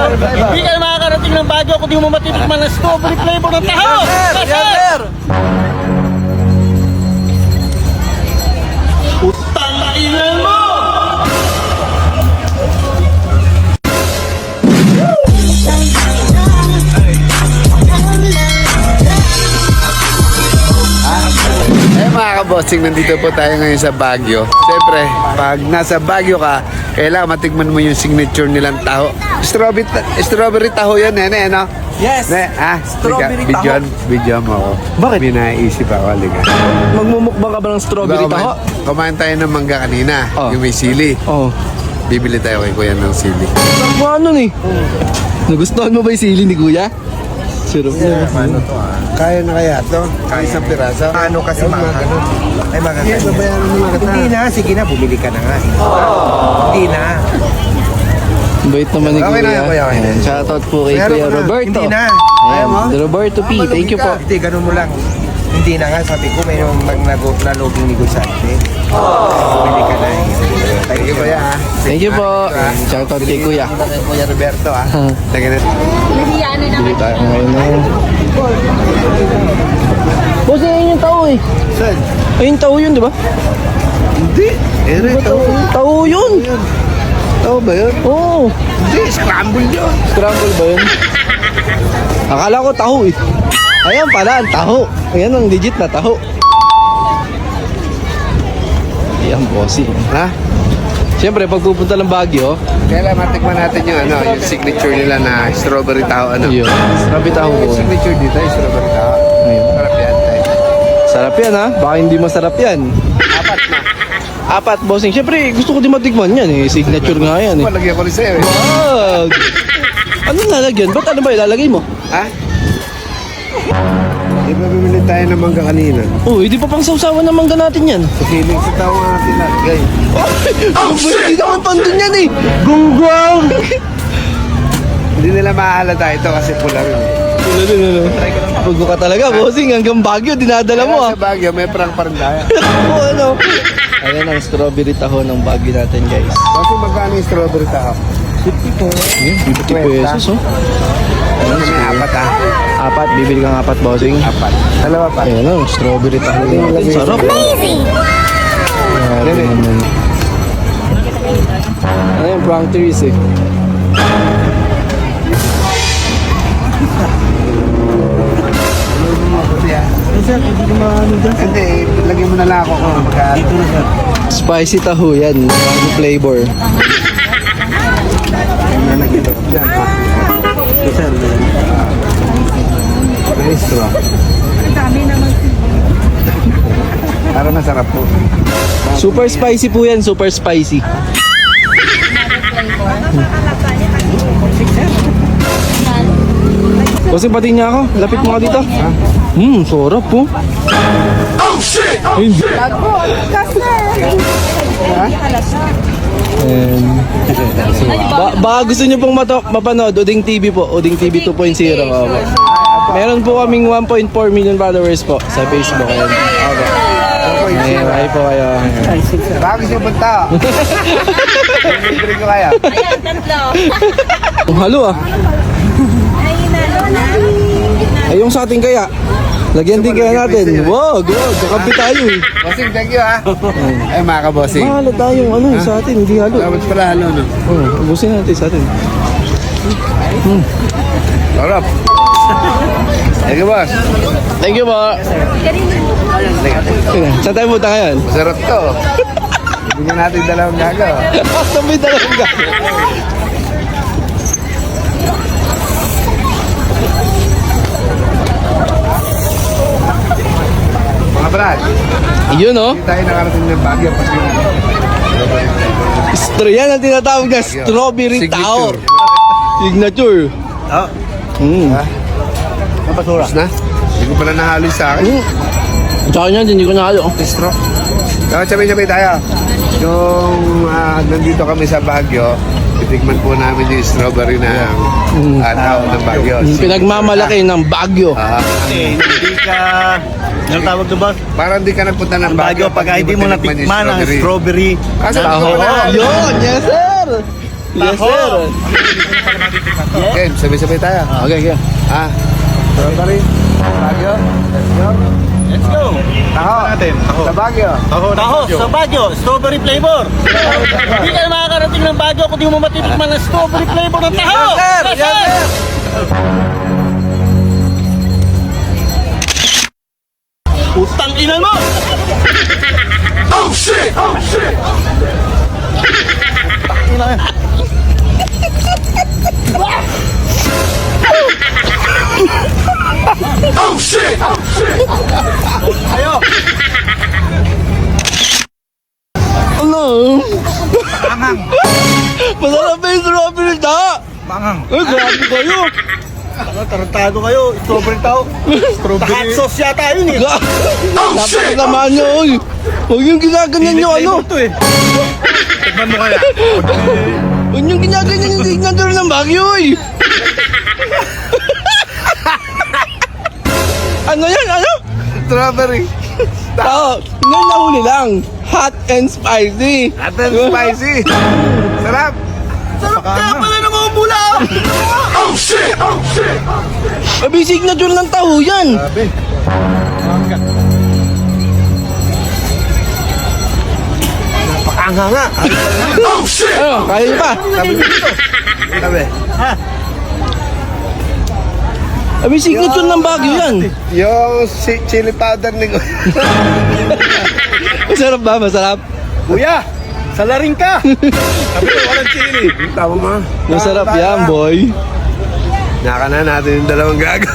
Hindi ka makakarating ng Baguio kung di mo matitikman ng strawberry flavor ng taho. Yes, sir! Utang ilan mo! Mga kabossing, nandito po tayo ngayon sa Baguio. Siyempre, pag nasa Baguio ka, kailangan matikman mo yung signature nilang taho. Strawberry taho yan, nene, no? Yes! Strawberry taho. Video mo ako. Bakit? May naisip ako, halika. Magmumukbang ka ba ng strawberry taho? Kumain tayo ng mangga kanina, yung may sili. Oo. Bibili tayo kay kuya ng sili. Sarap ano eh. Nagustuhan mo ba yung sili ni kuya? Sarap na. Paano to Kaya na kaya to? Kaya isang piraso? Ano kasi mga ganun? Ay mga Yes, ganun. babayaran mo mga Hindi na, sige na, bumili ka na nga. Hindi na. Bait naman ni Okay na kuya. yan, kuya, okay na. Ayan, shoutout po kay Meron Kuya ka na. Roberto. Hindi na. Ayan, Roberto P. Thank you po. Hindi, ganun mo lang. Hindi na nga, sabi ko, may naloging negosyante. Bumili ka na. Thank you kuya. Thank you po. Ayan, shoutout kay kuya. Kay Kuya Roberto, ah. Thank you. Bili tayo ngayon na. Boss, ayun yung tao eh. Saan? Ayun tao yun, di ba? Hindi. Ere, tao. Tao yun. Tao ba yun? Oo. Hindi, scramble yun. Scramble ba yun? Akala ko taho eh. Ayan pala, ang taho. Ayan ang legit na taho. Ayan, bossy. Ha? Siyempre, pag pupunta ng Baguio, Kailan matikman natin yung signature nila na strawberry tao yun. Grabe taho po. Yung signature dito, yung strawberry tao. Ayun. Sarap yan. Sarap yan ha. Baka hindi masarap yan. Apat na. Apat, bossing. Siyempre, gusto ko din matikman yan eh. Signature nga yan eh. Malagyan ko rin sa'yo eh. Wag! Anong lalagyan? Ba't ano ba ilalagay mo? Ha? Di ba bumili tayo ng mangga kanina? Oh, hindi pa pang sausawan ng mangga natin yan. Sa feeling sa tao nga natin lagay. Hindi naman pandun yan eh. Gunggwang! Hindi nila maaalata ito kasi pula rin. Pugo ka talaga, bossing. Hanggang Baguio, dinadala mo ah. Sa Baguio, may prank pa rin tayo. Oo, ano? Ayan ang strawberry taho ng Baguio natin, guys. Kasi magkano yung strawberry tao? 50 po. Ayan, 50 pesos, oh. Ano may apat ha? Apat, bibili kang apat, bossing. Apat. Dalawa pa. Ayan ang strawberry taho natin. Sarap. Amazing! Ano yung prank trees eh? Hindi, lagyan mo na lang ako kung magkano. Spicy taho yan. Ang flavor. Nalagyan ako dyan. May straw. Para masarap po. Super spicy po yan. Super spicy. Kasi pati niya ako. Lapit mo ka dito. Sarap po. Oh shit! Hindi. Baka gusto nyo pong mapanood, Uding TV po, Uding TV 2.0. Meron po kaming 1.4 million followers po sa Facebook. Ayan. Okay. Ay po kayo. Bakit siya punta? Libre ko kaya. Ayan, tatlo. Halo ah. Ay yung sa atin kaya. Lagyan din kaya natin. Wag, kakampi tayo eh. Bossing, thank you ha. Ay mga ka-bossing. Mahalo tayong ano sa atin, hindi halo. Dapat pala halo no? Ubusin natin sa atin. Sarap. Thank you boss. Thank you po. Saan tayo punta ngayon? Masarap to. Bigyan natin dalawang gago. Sabay dalawang gago. Mga brad, Yun oh. hindi tayo nakarating ng Baguio kasi Yan ang tinatawag na strawberry tao. Signature. Oh. Napasura. Tapos na? Hindi ko pala nahalo sa akin. Tsaka niyan, hindi ko nahalo. Distro. Dapat sabay-sabay tayo. Yung nandito kami sa Baguio, titikman po namin yung strawberry na tao ng Baguio. Yung pinagmamalaki ng Baguio. Hindi ka... Anong tawag to, boss? Parang hindi ka nagpunta ng Baguio pag hindi mo tinikman yung natikman ang strawberry. Kasi Taho. gusto ko na. Yun, yes sir. Yes sir. sabay-sabay tayo. Okay, okay. Ah, strawberry, Baguio, let's go. Let's go. Taho, sa Baguio. Taho sa Baguio, strawberry flavor. Hindi ka na makakarating ng Baguio kung di mo matitikman ng strawberry flavor ng taho. Yes, sir. Utang ina mo! Ayo! Ano? Masarap ba yung strawberry ta? Bangang. Ay, grabe kayo. Tarantado kayo, strawberry tao. Hot sauce yata yun eh. Napakalamaan nyo, oy. Huwag yung ginaganyan nyo, ano? Tikman mo kaya. Huwag yung ginaganyan yung signature ng Baguio, oy. Ano yan, ano? Strawberry. Tao, ngayon nahuli lang. Hot and spicy. Hot and spicy. Sarap. Sarap kaya pala na mga bula. Abi, signature ng taho yan. Anga nga. Ano, kaya nyo pa? Sabi. Abi, signature ng Baguio yan. Yung chili powder ni Masarap ba? Masarap? Kuya, salaring ka. Sabi ko, walang chili. Tama mo. Masarap yan, boy. Naka na natin yung dalawang gago.